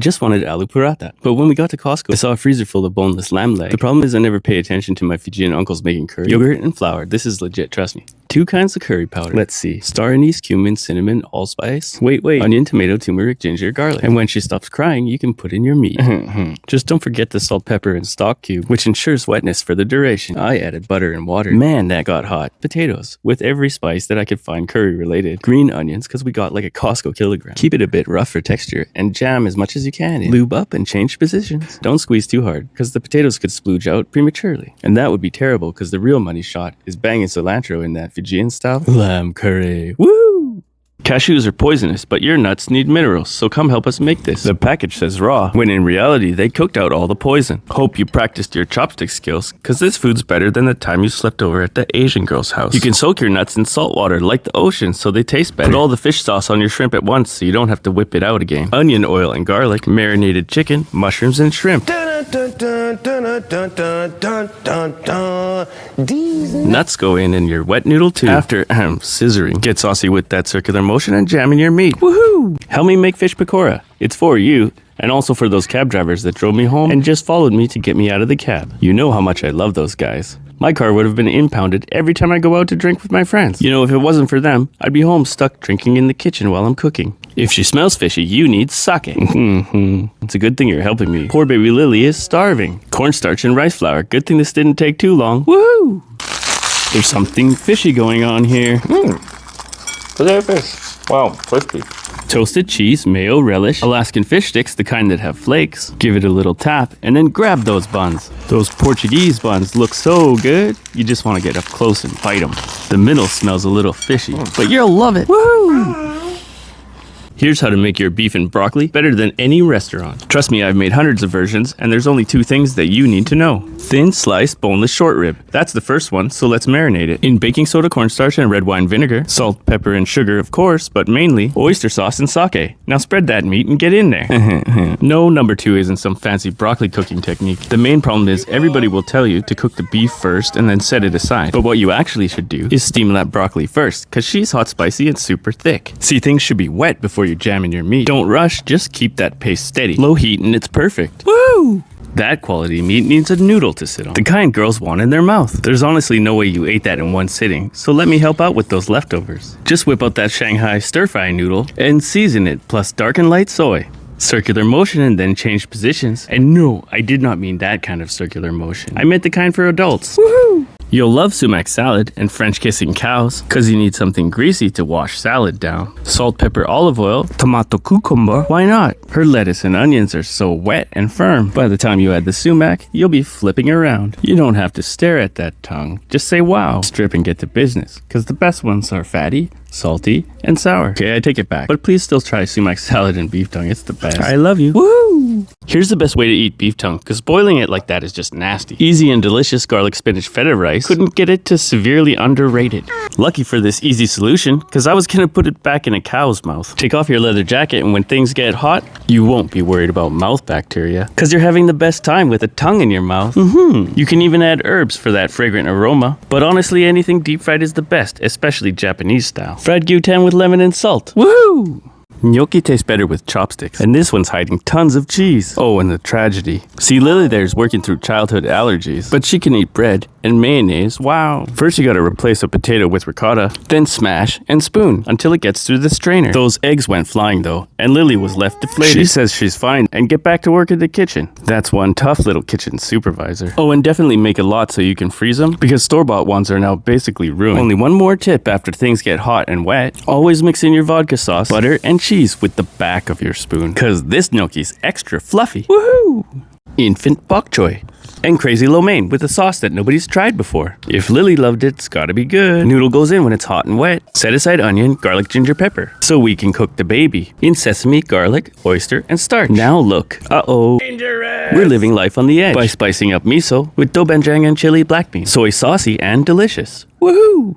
Just wanted aloo paratha. But when we got to Costco, I saw a freezer full of boneless lamb leg. The problem is I never pay attention to my Fijian uncles making curry. Yogurt and flour. This is legit, trust me. 2 kinds of curry powder. Let's see. Star anise, cumin, cinnamon, allspice. Wait. Onion, tomato, turmeric, ginger, garlic. And when she stops crying, you can put in your meat. Just don't forget the salt, pepper, and stock cube, which ensures wetness for the duration. I added butter and water. Man, that got hot. Potatoes, with every spice that I could find curry related. Green onions, because we got like a Costco kilogram. Keep it a bit rough for texture, and jam as much as you can. Lube up and change positions. Don't squeeze too hard, because the potatoes could splooge out prematurely. And that would be terrible, because the real money shot is banging cilantro in that Fijian style lamb curry. Woo! Cashews are poisonous, but your nuts need minerals, so come help us make this. The package says raw, when in reality they cooked out all the poison. Hope you practiced your chopstick skills, cause this food's better than the time you slept over at the Asian girl's house. You can soak your nuts in salt water like the ocean so they taste better. Put all the fish sauce on your shrimp at once so you don't have to whip it out again. Onion oil and garlic, marinated chicken, mushrooms and shrimp. Nuts go in your wet noodle too. After scissoring, get saucy with that circular motion and jam in your meat. Woohoo! Help me make fish pakora. It's for you, and also for those cab drivers that drove me home and just followed me to get me out of the cab. You know how much I love those guys. My car would have been impounded every time I go out to drink with my friends. You know, if it wasn't for them, I'd be home stuck drinking in the kitchen while I'm cooking. If she smells fishy, you need sake. It's a good thing you're helping me. Poor baby Lily is starving. Cornstarch and rice flour. Good thing this didn't take too long. Woohoo! There's something fishy going on here. Potato fish. Wow, crispy. Toasted cheese, mayo, relish, Alaskan fish sticks, the kind that have flakes. Give it a little tap, and then grab those buns. Those Portuguese buns look so good, you just want to get up close and bite them. The middle smells a little fishy, but you'll love it. Woohoo! Here's how to make your beef and broccoli better than any restaurant. Trust me, I've made hundreds of versions, and there's only 2 things that you need to know. Thin sliced boneless short rib. That's the first one, so let's marinate it. In baking soda, cornstarch, and red wine vinegar. Salt, pepper, and sugar, of course, but mainly oyster sauce and sake. Now spread that meat and get in there. No, number 2 isn't some fancy broccoli cooking technique. The main problem is everybody will tell you to cook the beef first and then set it aside. But what you actually should do is steam that broccoli first, cause she's hot, spicy, and super thick. See, things should be wet before you jam in your meat. Don't rush, just keep that pace steady. Low heat and it's perfect. Woo! That quality meat needs a noodle to sit on. The kind girls want in their mouth. There's honestly no way you ate that in one sitting, so let me help out with those leftovers. Just whip out that Shanghai stir-fry noodle and season it, plus dark and light soy. Circular motion and then change positions. And no, I did not mean that kind of circular motion. I meant the kind for adults. Woohoo! You'll love sumac salad and French kissing cows, cause you need something greasy to wash salad down. Salt, pepper, olive oil, tomato, cucumber, why not? Her lettuce and onions are so wet and firm. By the time you add the sumac, you'll be flipping around. You don't have to stare at that tongue. Just say wow. Strip and get to business, cause the best ones are fatty, salty, and sour. Okay, I take it back, but please still try sumac salad and beef tongue. It's the best. I love you. Woo! Here's the best way to eat beef tongue, cause boiling it like that is just nasty. Easy and delicious garlic spinach feta rice couldn't get it to severely underrated. Lucky for this easy solution, cause I was gonna put it back in a cow's mouth. Take off your leather jacket and when things get hot, you won't be worried about mouth bacteria, cause you're having the best time with a tongue in your mouth. You can even add herbs for that fragrant aroma, but honestly anything deep fried is the best, especially Japanese style. Fried gyutan with lemon and salt. Woohoo! Gnocchi tastes better with chopsticks, and this one's hiding tons of cheese. Oh, and the tragedy. See, Lily there's working through childhood allergies, but she can eat bread and mayonnaise. Wow. First you gotta replace a potato with ricotta, then smash and spoon until it gets through the strainer. Those eggs went flying though, and Lily was left deflated. She says she's fine and get back to work in the kitchen. That's one tough little kitchen supervisor. Oh, and definitely make a lot so you can freeze them, because store-bought ones are now basically ruined. Only one more tip after things get hot and wet. Always mix in your vodka sauce, butter, and cheese with the back of your spoon, cause this gnocchi's extra fluffy. Woohoo! Infant bok choy. And crazy lo mein with a sauce that nobody's tried before. If Lily loved it, it's gotta be good. Noodle goes in when it's hot and wet. Set aside onion, garlic, ginger, pepper, so we can cook the baby in sesame, garlic, oyster, and starch. Now look. Uh-oh. Dangerous. We're living life on the edge by spicing up miso with dobenjang and chili black bean. Soy saucy and delicious. Woohoo!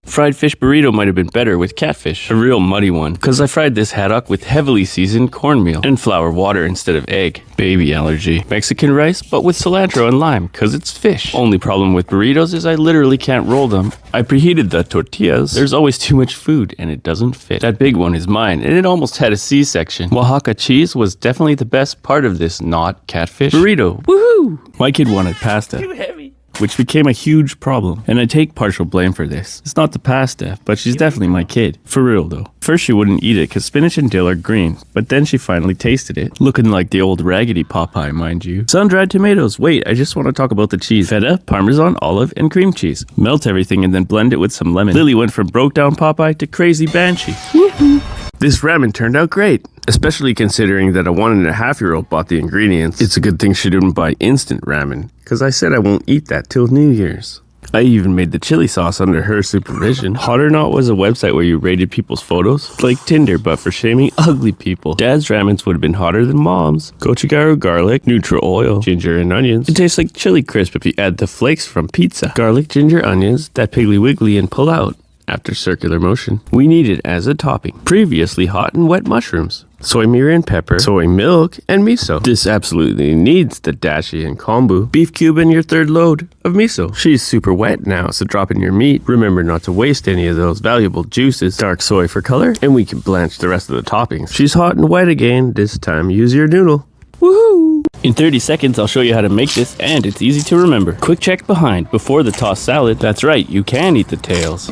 Fried fish burrito might have been better with catfish, a real muddy one, because I fried this haddock with heavily seasoned cornmeal and flour water instead of egg. Baby allergy. Mexican rice, but with cilantro and lime, because it's fish. Only problem with burritos is I literally can't roll them. I preheated the tortillas. There's always too much food, and it doesn't fit. That big one is mine, and it almost had a C-section. Oaxaca cheese was definitely the best part of this not catfish burrito. Woohoo! My kid wanted pasta. Too heavy. Which became a huge problem, and I take partial blame for this. It's not the pasta, but she's definitely my kid. For real though. First she wouldn't eat it because spinach and dill are green, but then she finally tasted it. Looking like the old raggedy Popeye, mind you. Sun-dried tomatoes. Wait, I just want to talk about the cheese. Feta, Parmesan, olive, and cream cheese. Melt everything and then blend it with some lemon. Lily went from broke down Popeye to crazy Banshee. Woohoo! This ramen turned out great, especially considering that a 1.5-year-old bought the ingredients. It's a good thing she didn't buy instant ramen, because I said I won't eat that till New Year's. I even made the chili sauce under her supervision. Hot or Not was a website where you rated people's photos, like Tinder, but for shaming ugly people. Dad's ramens would have been hotter than Mom's. Gochugaru garlic, neutral oil, ginger and onions. It tastes like chili crisp if you add the flakes from pizza. Garlic, ginger, onions, that piggly wiggly and pull out. After circular motion. We need it as a topping. Previously hot and wet mushrooms. Soy mirin pepper, soy milk, and miso. This absolutely needs the dashi and kombu. Beef cube and your third load of miso. She's super wet now, so drop in your meat. Remember not to waste any of those valuable juices. Dark soy for color, and we can blanch the rest of the toppings. She's hot and wet again. This time use your noodle. Woohoo! In 30 seconds, I'll show you how to make this, and it's easy to remember. Quick check behind, before the tossed salad. That's right, you can eat the tails.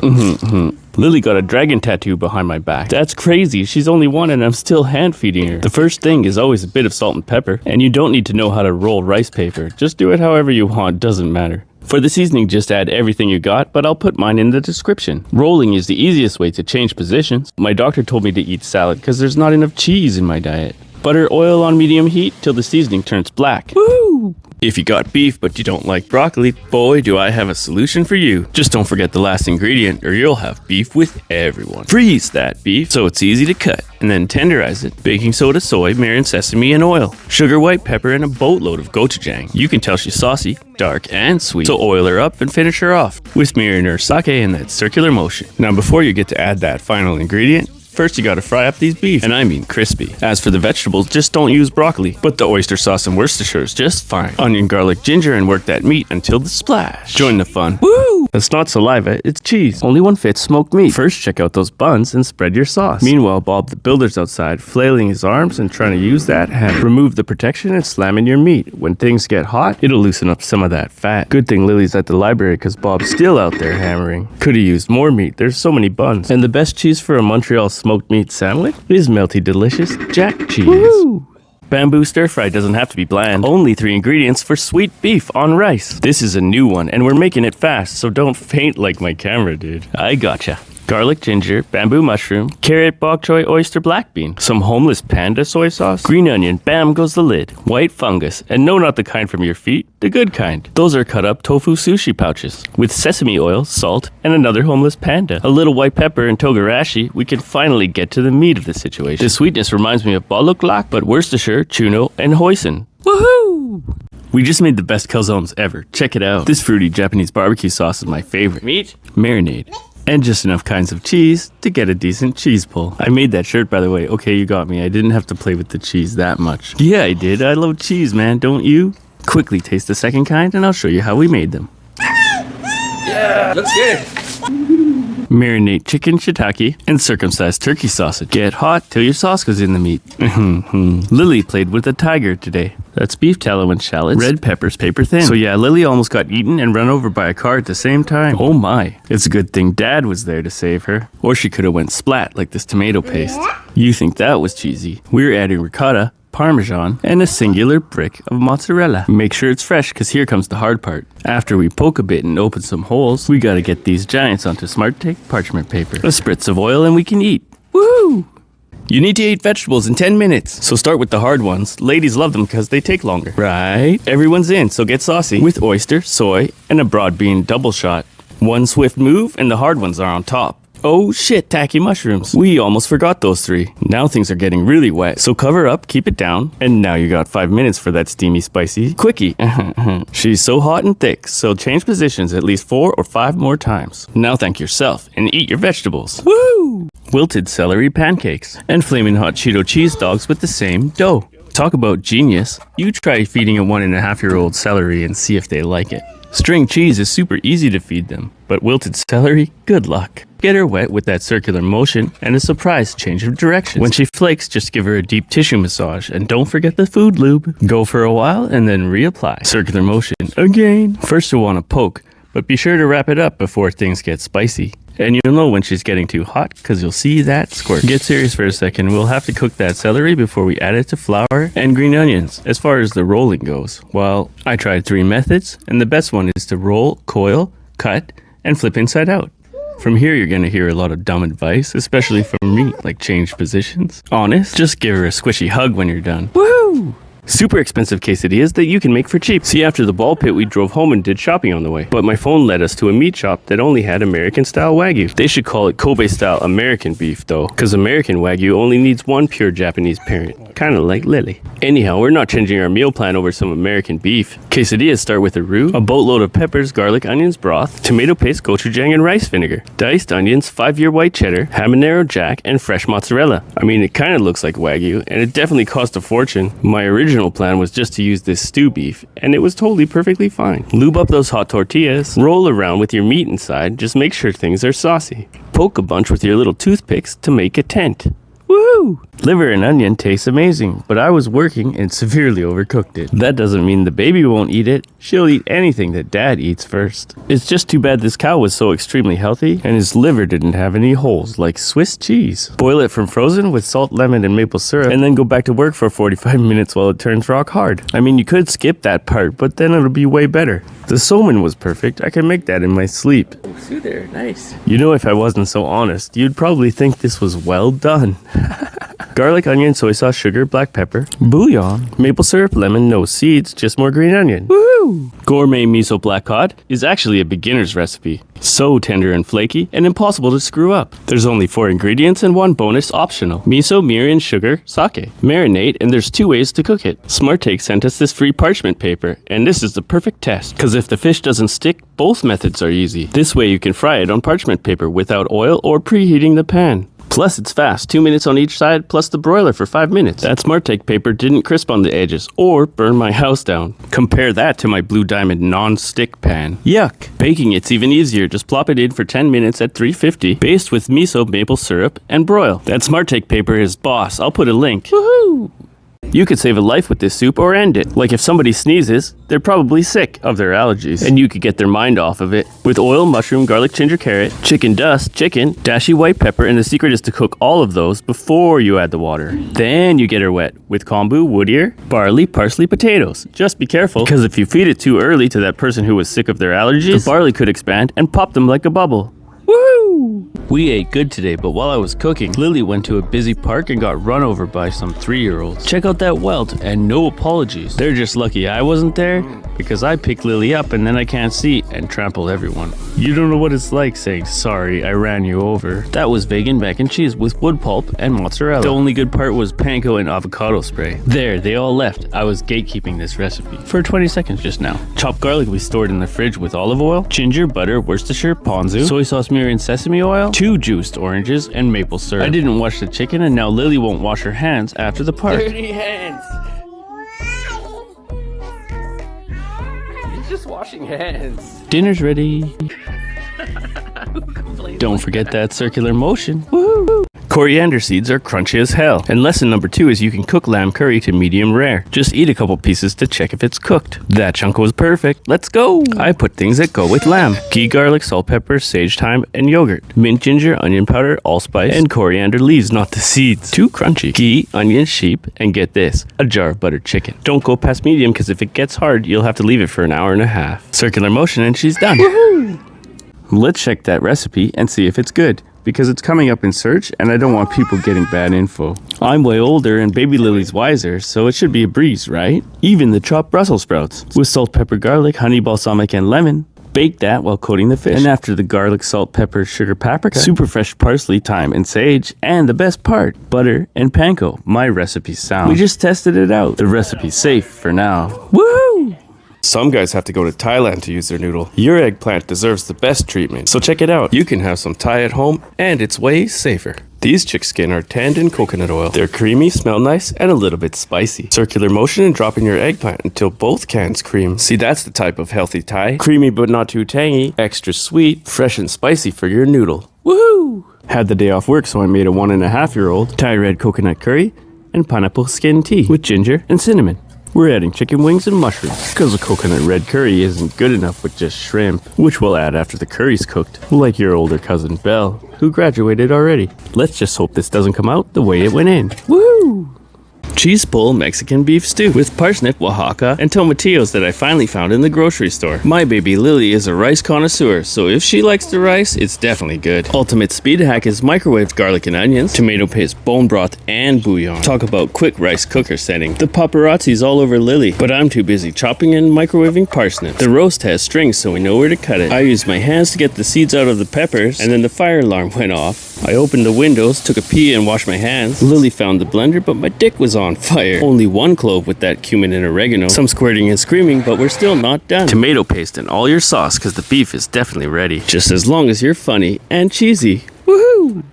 Lily got a dragon tattoo behind my back. That's crazy, she's only one and I'm still hand feeding her. The first thing is always a bit of salt and pepper, and you don't need to know how to roll rice paper. Just do it however you want, doesn't matter. For the seasoning, just add everything you got, but I'll put mine in the description. Rolling is the easiest way to change positions. My doctor told me to eat salad because there's not enough cheese in my diet. Butter oil on medium heat till the seasoning turns black. Woo! If you got beef but you don't like broccoli, boy do I have a solution for you. Just don't forget the last ingredient or you'll have beef with everyone. Freeze that beef so it's easy to cut and then tenderize it. Baking soda, soy, mirin, sesame, and oil. Sugar, white pepper, and a boatload of gochujang. You can tell she's saucy, dark, and sweet. So oil her up and finish her off with mirin or sake in that circular motion. Now before you get to add that final ingredient, first you gotta fry up these beef, and I mean crispy. As for the vegetables, just don't use broccoli, but the oyster sauce and Worcestershire is just fine. Onion, garlic, ginger, and work that meat until the splash. Join the fun. Woo! That's not saliva, it's cheese. Only one fits smoked meat. First check out those buns and spread your sauce. Meanwhile, Bob the Builder's outside, flailing his arms and trying to use that hammer. Remove the protection and slam in your meat. When things get hot, it'll loosen up some of that fat. Good thing Lily's at the library because Bob's still out there hammering. Could've used more meat, there's so many buns. And the best cheese for a Montreal smoked meat sandwich is melty delicious jack cheese. Woo! Bamboo stir fry doesn't have to be bland. Only 3 ingredients for sweet beef on rice. This is a new one and we're making it fast, so don't faint like my camera did. I gotcha. Garlic, ginger, bamboo mushroom, carrot, bok choy, oyster, black bean, some homeless panda soy sauce, green onion, bam goes the lid, white fungus, and no, not the kind from your feet, the good kind. Those are cut up tofu sushi pouches with sesame oil, salt, and another homeless panda. A little white pepper and togarashi, we can finally get to the meat of the situation. The sweetness reminds me of baloklak, but Worcestershire, chuno, and hoisin. Woohoo! We just made the best calzones ever. Check it out. This fruity Japanese barbecue sauce is my favorite. Meat, marinade, and just enough kinds of cheese to get a decent cheese pull. I made that shirt, by the way. Okay, you got me. I didn't have to play with the cheese that much. Yeah, I did. I love cheese, man. Don't you? Quickly taste the second kind, and I'll show you how we made them. Yeah, looks good. Marinate chicken shiitake and circumcised turkey sausage. Get hot till your sauce goes in the meat. Lily played with a tiger today. That's beef tallow and shallots, red peppers paper thin. So yeah, Lily almost got eaten and run over by a car at the same time. Oh my. It's a good thing Dad was there to save her. Or she could have went splat like this tomato paste. You think that was cheesy. We're adding ricotta, Parmesan, and a singular brick of mozzarella. Make sure it's fresh, because here comes the hard part. After we poke a bit and open some holes, we gotta get these giants onto Smart Take parchment paper. A spritz of oil and we can eat. Woohoo! You need to eat vegetables in 10 minutes, so start with the hard ones. Ladies love them because they take longer. Right? Everyone's in, so get saucy with oyster, soy, and a broad bean double shot. One swift move and the hard ones are on top. Oh shit, tacky mushrooms. We almost forgot those 3. Now things are getting really wet, so cover up, keep it down, and now you got 5 minutes for that steamy spicy quickie. She's so hot and thick, so change positions at least 4 or 5 more times. Now thank yourself and eat your vegetables. Woo! Wilted celery pancakes and flaming hot Cheeto cheese dogs with the same dough. Talk about genius. You try feeding a 1.5-year-old celery and see if they like it. String cheese is super easy to feed them, but wilted celery, good luck. Get her wet with that circular motion and a surprise change of direction. When she flakes, just give her a deep tissue massage and don't forget the food lube. Go for a while and then reapply. Circular motion again. First you'll want to poke, but be sure to wrap it up before things get spicy. And you'll know when she's getting too hot because you'll see that squirt. Get serious for a second. We'll have to cook that celery before we add it to flour and green onions. As far as the rolling goes, well, I tried 3 methods, and the best one is to roll, coil, cut, and flip inside out. From here, you're going to hear a lot of dumb advice, especially from me, like change positions. Honest, just give her a squishy hug when you're done. Woohoo! Super expensive quesadillas that you can make for cheap. See, after the ball pit, we drove home and did shopping on the way. But my phone led us to a meat shop that only had American-style Wagyu. They should call it Kobe-style American beef, though, because American Wagyu only needs 1 pure Japanese parent. Kind of like Lily. Anyhow, we're not changing our meal plan over some American beef. Quesadillas start with a roux, a boatload of peppers, garlic, onions, broth, tomato paste, gochujang, and rice vinegar. Diced onions, 5-year white cheddar, habanero jack, and fresh mozzarella. I mean, it kind of looks like Wagyu, and it definitely cost a fortune. My original plan was just to use this stew beef, and it was totally perfectly fine. Lube up those hot tortillas, roll around with your meat inside, just make sure things are saucy. Poke a bunch with your little toothpicks to make a tent. Woohoo! Liver and onion taste amazing, but I was working and severely overcooked it. That doesn't mean the baby won't eat it. She'll eat anything that dad eats first. It's just too bad this cow was so extremely healthy and his liver didn't have any holes like Swiss cheese. Boil it from frozen with salt, lemon, and maple syrup and then go back to work for 45 minutes while it turns rock hard. I mean, you could skip that part, but then it'll be way better. The somen was perfect. I can make that in my sleep. See there, nice. You know, if I wasn't so honest, you'd probably think this was well done. Garlic, onion, soy sauce, sugar, black pepper, bouillon, maple syrup, lemon, no seeds, just more green onion. Woo! Gourmet miso black cod is actually a beginner's recipe. So tender and flaky and impossible to screw up. There's only 4 ingredients and 1 bonus optional. Miso, mirin, sugar, sake. Marinate, and there's 2 ways to cook it. SmartTake sent us this free parchment paper, and this is the perfect test, because if the fish doesn't stick, both methods are easy. This way you can fry it on parchment paper without oil or preheating the pan. Plus, it's fast, 2 minutes on each side, plus the broiler for 5 minutes. That SmartTake paper didn't crisp on the edges or burn my house down. Compare that to my Blue Diamond non-stick pan. Yuck! Baking it's even easier. Just plop it in for 10 minutes at 350, baste with miso, maple syrup, and broil. That SmartTake paper is boss. I'll put a link. Woohoo! You could save a life with this soup or end it. Like if somebody sneezes, they're probably sick of their allergies, and you could get their mind off of it. With oil, mushroom, garlic, ginger, carrot, chicken dust, chicken, dashi white pepper, and the secret is to cook all of those before you add the water. Then you get her wet with kombu, wood ear, barley, parsley, potatoes. Just be careful, because if you feed it too early to that person who was sick of their allergies, the barley could expand and pop them like a bubble. Woo! We ate good today, but while I was cooking, Lily went to a busy park and got run over by some 3-year-olds. Check out that welt, and no apologies. They're just lucky I wasn't there, because I picked Lily up and then I can't see and trampled everyone. You don't know what it's like saying, sorry, I ran you over. That was vegan mac and cheese with wood pulp and mozzarella. The only good part was panko and avocado spray. There, they all left. I was gatekeeping this recipe for 20 seconds just now. Chopped garlic we stored in the fridge with olive oil, ginger, butter, Worcestershire, ponzu, soy sauce, mirin, sesame oil, 2 juiced oranges, and maple syrup. I didn't wash the chicken, and now Lily won't wash her hands after the park. Dirty hands. He's just washing hands. Dinner's ready. Don't forget that circular motion. Woo! Coriander seeds are crunchy as hell. And lesson number 2 is you can cook lamb curry to medium rare. Just eat a couple pieces to check if it's cooked. That chunk was perfect. Let's go! I put things that go with lamb. Ghee, garlic, salt, pepper, sage thyme, and yogurt. Mint, ginger, onion powder, allspice, and coriander leaves, not the seeds. Too crunchy. Ghee, onion, sheep, and get this, a jar of buttered chicken. Don't go past medium, because if it gets hard, you'll have to leave it for an hour and a half. Circular motion and she's done. Woohoo! Let's check that recipe and see if it's good, because it's coming up in search and I don't want people getting bad info. I'm way older and baby Lily's wiser, so it should be a breeze, right? Even the chopped Brussels sprouts with salt, pepper, garlic, honey, balsamic, and lemon. Bake that while coating the fish. And after the garlic, salt, pepper, sugar, paprika, super fresh parsley, thyme, and sage. And the best part, butter and panko. My recipe's sound. We just tested it out. The recipe's safe for now. Woohoo! Some guys have to go to Thailand to use their noodle. Your eggplant deserves the best treatment. So check it out. You can have some Thai at home, and it's way safer. These chick skin are tanned in coconut oil. They're creamy, smell nice, and a little bit spicy. Circular motion and drop in your eggplant until both cans cream. See, that's the type of healthy Thai. Creamy but not too tangy, extra sweet, fresh and spicy for your noodle. Woohoo! Had the day off work, so I made a 1.5-year-old Thai red coconut curry and pineapple skin tea with ginger and cinnamon. We're adding chicken wings and mushrooms, because a coconut red curry isn't good enough with just shrimp, which we'll add after the curry's cooked, like your older cousin Belle, who graduated already. Let's just hope this doesn't come out the way it went in. Woo! Cheese pull Mexican beef stew with parsnip, Oaxaca, and tomatillos that I finally found in the grocery store. My baby Lily is a rice connoisseur, so if she likes the rice, it's definitely good. Ultimate speed hack is microwaved garlic and onions, tomato paste, bone broth, and bouillon. Talk about quick rice cooker setting. The paparazzi's all over Lily, but I'm too busy chopping and microwaving parsnips. The roast has strings, so we know where to cut it. I used my hands to get the seeds out of the peppers, and then the fire alarm went off. I opened the windows, took a pee, and washed my hands. Lily found the blender, but my dick was on fire. Only one clove with that cumin and oregano. Some squirting and screaming, but we're still not done. Tomato paste and all your sauce, because the beef is definitely ready. Just as long as you're funny and cheesy. Woohoo!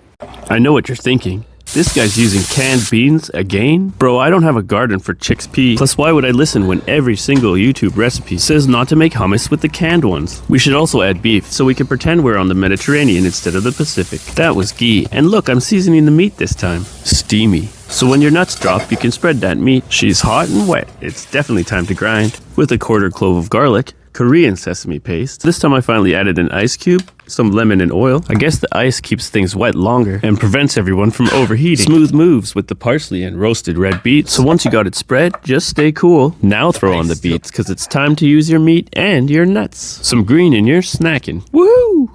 I know what you're thinking. This guy's using canned beans again? Bro, I don't have a garden for chicks pea. Plus, why would I listen when every single YouTube recipe says not to make hummus with the canned ones? We should also add beef, so we can pretend we're on the Mediterranean instead of the Pacific. That was ghee. And look, I'm seasoning the meat this time. Steamy. So when your nuts drop, you can spread that meat. She's hot and wet. It's definitely time to grind. With a 1/4 clove of garlic, Korean sesame paste. This time I finally added an ice cube, some lemon and oil. I guess the ice keeps things wet longer and prevents everyone from overheating. Smooth moves with the parsley and roasted red beets. So once you got it spread, just stay cool. Now throw on the beets, because it's time to use your meat and your nuts. Some green in your snacking. Woohoo!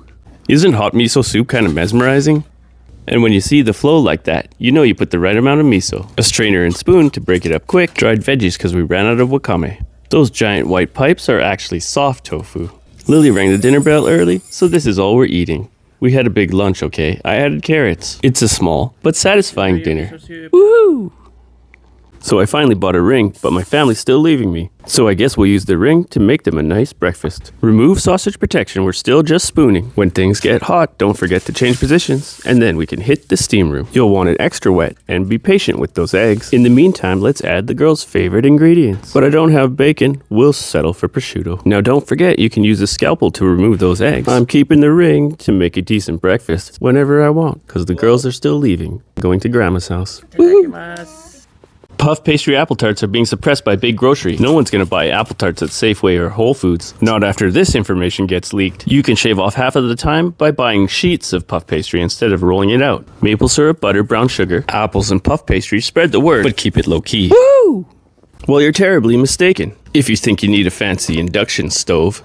Isn't hot miso soup kind of mesmerizing? And when you see the flow like that, you know you put the right amount of miso. A strainer and spoon to break it up quick. Dried veggies because we ran out of wakame. Those giant white pipes are actually soft tofu. Lily rang the dinner bell early, so this is all we're eating. We had a big lunch, okay? I added carrots. It's a small, but satisfying dinner. Woohoo! So I finally bought a ring, but my family's still leaving me. So I guess we'll use the ring to make them a nice breakfast. Remove sausage protection, we're still just spooning. When things get hot, don't forget to change positions, and then we can hit the steam room. You'll want it extra wet, and be patient with those eggs. In the meantime, let's add the girls' favorite ingredients. But I don't have bacon, we'll settle for prosciutto. Now don't forget, you can use a scalpel to remove those eggs. I'm keeping the ring to make a decent breakfast whenever I want, because the girls are still leaving, going to grandma's house. Puff pastry apple tarts are being suppressed by Big Grocery. No one's gonna buy apple tarts at Safeway or Whole Foods. Not after this information gets leaked. You can shave off half of the time by buying sheets of puff pastry instead of rolling it out. Maple syrup, butter, brown sugar, apples, and puff pastry spread the word, but keep it low key. Woo! Well, you're terribly mistaken if you think you need a fancy induction stove.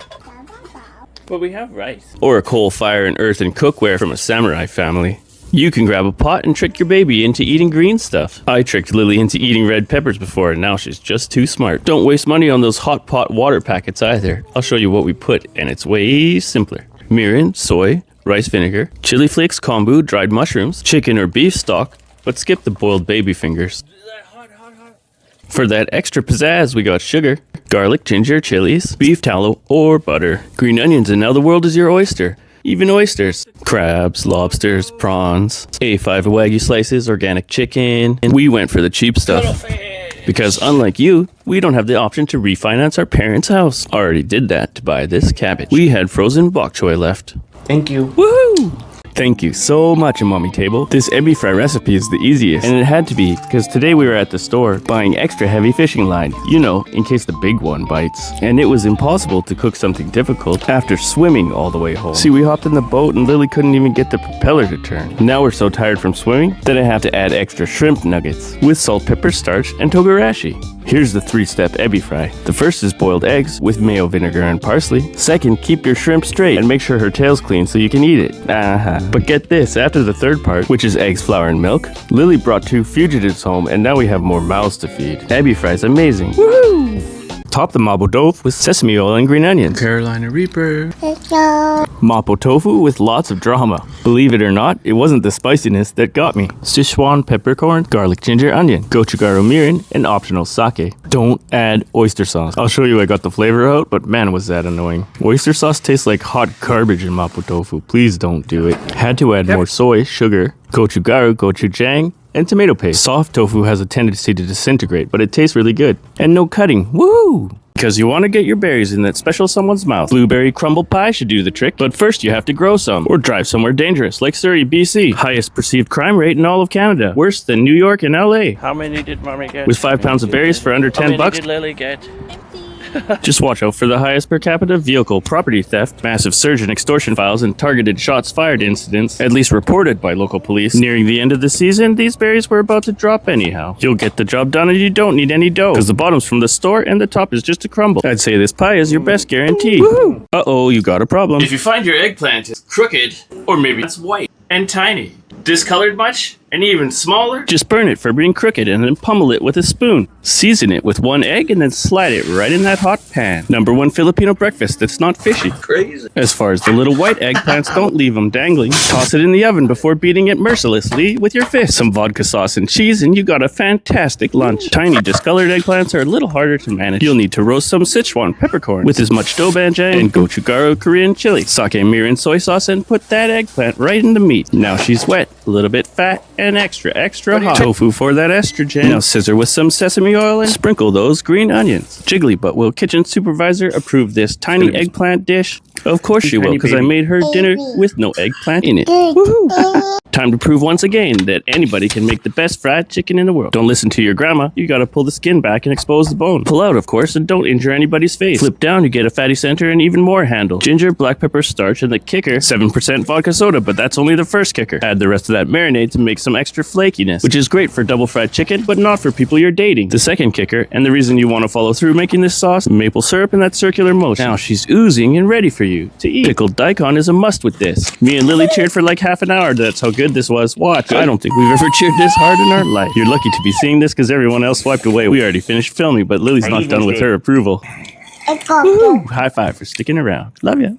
But we have rice. Or a coal fire and earthen cookware from a samurai family. You can grab a pot and trick your baby into eating green stuff. I tricked Lily into eating red peppers before, and now she's just too smart. Don't waste money on those hot pot water packets either. I'll show you what we put, and it's way simpler. Mirin, soy, rice vinegar, chili flakes, kombu, dried mushrooms, chicken or beef stock, but skip the boiled baby fingers. For that extra pizzazz, we got sugar, garlic, ginger, chilies, beef tallow, or butter, green onions, and now the world is your oyster. Even oysters, crabs, lobsters, prawns, A5 Wagyu slices, organic chicken, and we went for the cheap stuff. Because unlike you, we don't have the option to refinance our parents' house. Already did that to buy this cabbage. We had frozen bok choy left. Thank you. Woohoo! Thank you so much, Mommy Table. This Ebi Fry recipe is the easiest, and it had to be, because today we were at the store buying extra heavy fishing line, you know, in case the big one bites. And it was impossible to cook something difficult after swimming all the way home. See, we hopped in the boat and Lily couldn't even get the propeller to turn. Now we're so tired from swimming that I have to add extra shrimp nuggets with salt, pepper, starch, and togarashi. Here's the 3-step Ebi Fry. The first is boiled eggs with mayo, vinegar, and parsley. Second, keep your shrimp straight and make sure her tail's clean so you can eat it. But get this, after the third part, which is eggs, flour, and milk, Lily brought 2 fugitives home and now we have more mouths to feed. Ebi Fry's amazing. Woohoo! Top the mapo tofu with sesame oil and green onions. Carolina Reaper. Mapo tofu with lots of drama. Believe it or not, it wasn't the spiciness that got me. Sichuan peppercorn, garlic ginger onion, gochugaru mirin, and optional sake. Don't add oyster sauce. I'll show you I got the flavor out, but man was that annoying. Oyster sauce tastes like hot garbage in mapo tofu. Please don't do it. Had to add more soy, sugar, gochugaru, gochujang, and tomato paste. Soft tofu has a tendency to disintegrate, but it tastes really good. And no cutting. Woo! Because you want to get your berries in that special someone's mouth. Blueberry crumble pie should do the trick, but first you have to grow some, or drive somewhere dangerous, like Surrey, BC. Highest perceived crime rate in all of Canada. Worse than New York and LA. How many did Mommy get? With 5 pounds of berries for under 10 How many bucks. did Lily get? Just watch out for the highest per capita vehicle property theft, massive surge in extortion files, and targeted shots fired incidents, at least reported by local police. Nearing the end of the season, these berries were about to drop anyhow. You'll get the job done and you don't need any dough, because the bottom's from the store and the top is just a crumble. I'd say this pie is your best guarantee. Uh-oh, you got a problem. If you find your eggplant is crooked, or maybe it's white and tiny, discolored much, and even smaller, just burn it for being crooked and then pummel it with a spoon. Season it with 1 egg and then slide it right in that hot pan. Number 1 Filipino breakfast that's not fishy. crazy. As far as the little white eggplants, don't leave them dangling. Toss it in the oven before beating it mercilessly with your fist. Some vodka sauce and cheese and you got a fantastic lunch. Tiny discolored eggplants are a little harder to manage. You'll need to roast some Sichuan peppercorn with as much dobanjang and gochugaru Korean chili. Sake mirin soy sauce and put that eggplant right in the meat. Now she's wet, a little bit fat, and extra hot. Tofu for that estrogen. Now scissor with some sesame oil and sprinkle those green onions. Jiggly but will kitchen supervisor approve this tiny eggplant dish? Of course she will, because I made her dinner with no eggplant in it. Woohoo! Time to prove once again that anybody can make the best fried chicken in the world. Don't listen to your grandma. You gotta pull the skin back and expose the bone. Pull out, of course, and don't injure anybody's face. Flip down, you get a fatty center and even more handle. Ginger, black pepper, starch, and the kicker, 7% vodka soda, but that's only the first kicker. Add the rest of that marinade to make some extra flakiness, which is great for double fried chicken, but not for people you're dating. The second kicker, and the reason you want to follow through making this sauce, maple syrup in that circular motion. Now she's oozing and ready for you to eat. Pickled daikon is a must with this. Me and Lily cheered for like half an hour. That's how good this was. Watch. I don't think we've ever cheered this hard in our life. You're lucky to be seeing this because everyone else swiped away. We already finished filming, but Lily's not done with her approval. Woo! High five for sticking around. Love ya.